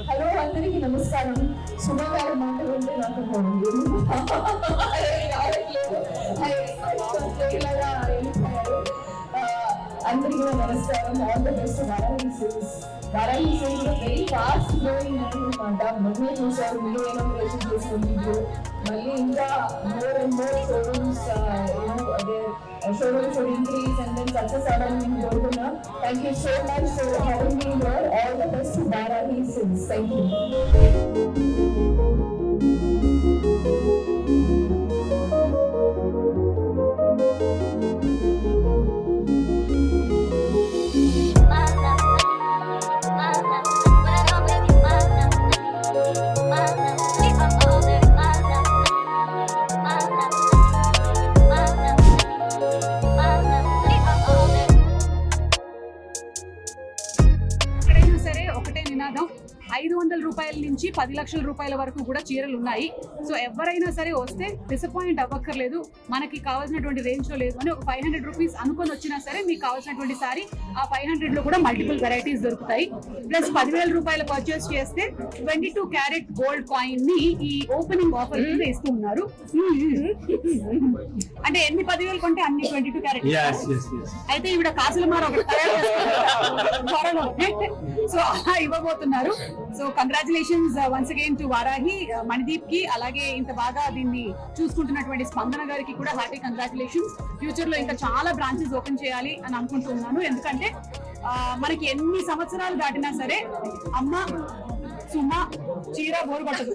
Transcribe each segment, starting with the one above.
Hello అందరికీ నమస్కారం. సుమ గారి మాటలు ఉంటే నాకు అందరికీ నమస్కారం. All the best Varahi silks. Varahi silks very fast growing అనమాట. మొన్నే చూసారు మీరు ఇనాగ్రేషన్ చేసిన వీడియో. మళ్ళీ ఇంకా more and more showrooms showroom should increase and then success avenue in Golguna. Thank you so much for having me here. All the best to Vaarahi Silks. Thank you. సరే ఒకటే నినాదం, 500 రూపాయల నుంచి 10 లక్షల రూపాయల వరకు కూడా చీరలు ఉన్నాయి. సో ఎవరైనా సరే వస్తే డిసప్పాయింట్ అవ్వక్కర్లేదు. మనకి కావాల్సినటువంటి రేంజ్ లో లేదు అని ఒక 500 రూపీస్ అనుకొని వచ్చినా సరే మీకు కావాల్సినటువంటి సారీ ఆ 500 లో కూడా మల్టిపుల్ వెరైటీస్ దొరుకుతాయి. ప్లస్ 10,000 రూపాయలు పర్చేస్ చేస్తే 22 క్యారెట్ గోల్డ్ కాయిన్ ని ఈ ఓపెనింగ్ ఆఫర్ కింద ఇస్తూ ఉన్నారు. అంటే ఎన్ని 10,000 కొంటే అన్ని 22 క్యారెట్. అయితే ఇవిడ కాసుల మార ఒకటి తయారు చేస్తారు. సో అలా ఇవ్వబోతున్నారు. So congratulations once again to Varahi, Manideep కి, అలాగే ఇంత బాగా దీన్ని చూసుకుంటున్నటువంటి స్పందన గారికి కూడా హార్టీ కంగ్రాచులేషన్స్. ఫ్యూచర్ లో ఇంకా చాలా బ్రాంచెస్ ఓపెన్ చేయాలి అని అనుకుంటున్నాను. ఎందుకంటే మనకి ఎన్ని సంవత్సరాలు దాటినా సరే అమ్మ సుమ చీర బోరు పట్టదు.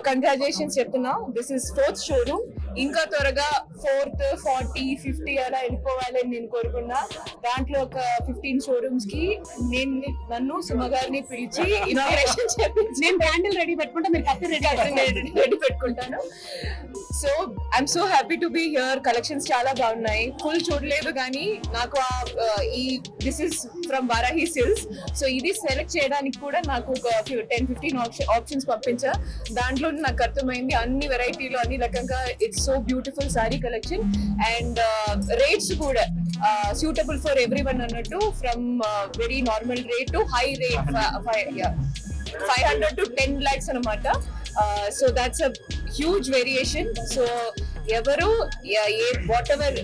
కంగ్రాచులేషన్స్ చెప్తున్నా. This is 4th showroom. ఇంకా త్వరగా 4th, 40, 50 అలా వెళ్ళిపోవాలని నేను కోరుకున్నా. దాంట్లో ఒక 15 షోరూమ్స్ కి నన్ను సుమ గారిని పిలిచి ఇనాగ్రేషన్ చేపించి నేను క్యాండిల్ రెడీ పెట్టుకుంటా, మీరు కత్తి రెడీ పెట్టుకుంటాను. So I'm so happy to be here. Collections చాలా బాగున్నాయి. ఫుల్ చూడలేదు కానీ నాకు ఈ this is from Varahi Silks. So ఇది సెలెక్ట్ చేయడానికి కూడా నాకు ఒక 10-15 ఆప్షన్స్ పంపించా. దాంట్లో నాకు అర్థమైంది అన్ని వెరైటీలు అన్ని రకంగా it's so beautiful sorry collection. And rates కూడా suitable for everyone అన్నట్టు. From very normal rate to high rate 500 to 10 lakhs అనమాట. So that's a huge variation. So ఎవరు వాట్ ఎవర్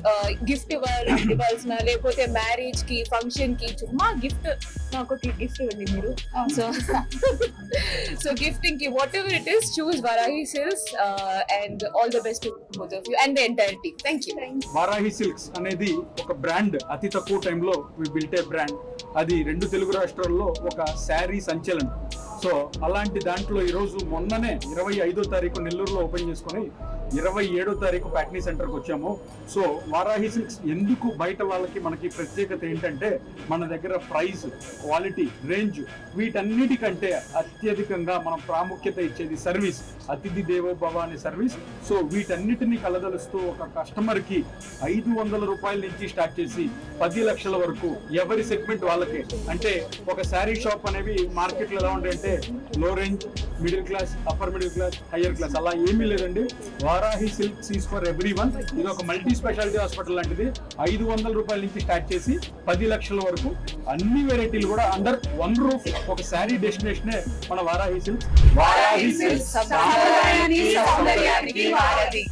గిఫ్ట్ ఇవ్వాల్సిన, లేకపోతే మ్యారేజ్ కి, ఫంక్షన్ కి చుమ్మా గిఫ్ట్, నాకు గిఫ్ట్ ఇవ్వండి మీరు. సో గిఫ్టింగ్ కి what ever it is, choose Varahi silks. And all the best to both of you and the entire team. Thank you. Varahi silks అనేది ఒక బ్రాండ్. అతి తక్కువ టైంలో వి బిల్ట్ ఏ బ్రాండ్. అది 2 తెలుగు రాష్ట్రాల్లో ఒక శారీ సంచలనం. సో అలాంటి దాంట్లో ఈరోజు మొన్ననే 25వ తారీఖు నెల్లూరులో ఓపెన్ చేసుకుని 27వ తారీఖు ప్యాట్నీ సెంటర్కి వచ్చాము. సో వారాహి సిల్క్స్ ఎందుకు బయట వాళ్ళకి మనకి ప్రత్యేకత ఏంటంటే మన దగ్గర ప్రైస్, క్వాలిటీ, రేంజ్ వీటన్నిటికంటే అత్యధికంగా మనం ప్రాముఖ్యత ఇచ్చేది సర్వీస్. అతిథి దేవో భవ అనే సర్వీస్. సో వీటన్నిటిని కలదలుస్తూ ఒక కస్టమర్కి 500 రూపాయల నుంచి స్టార్ట్ చేసి 10 లక్షల వరకు ఎవరి సెగ్మెంట్ వాళ్ళకే. అంటే ఒక శారీ షాప్ అనేవి మార్కెట్లో ఎలా ఉంటాయంటే లో range, middle class, upper middle class, higher class, అలా ఏమీ లేదండి. Varahi silks is for everyone. ఇది ఒక మల్టీ స్పెషాలిటీ హాస్పిటల్ లాంటిది. 500 రూపాయల నుంచి స్టార్ట్ చేసి 10 లక్షల వరకు అన్ని వెరైటీలు కూడా అండర్ వన్ రూఫ్. ఒక శారీ డెస్టినేషనే మన వారాహి సిల్క్స్. వారాహి సిల్క్స్ సౌందర్యానికి వారధి.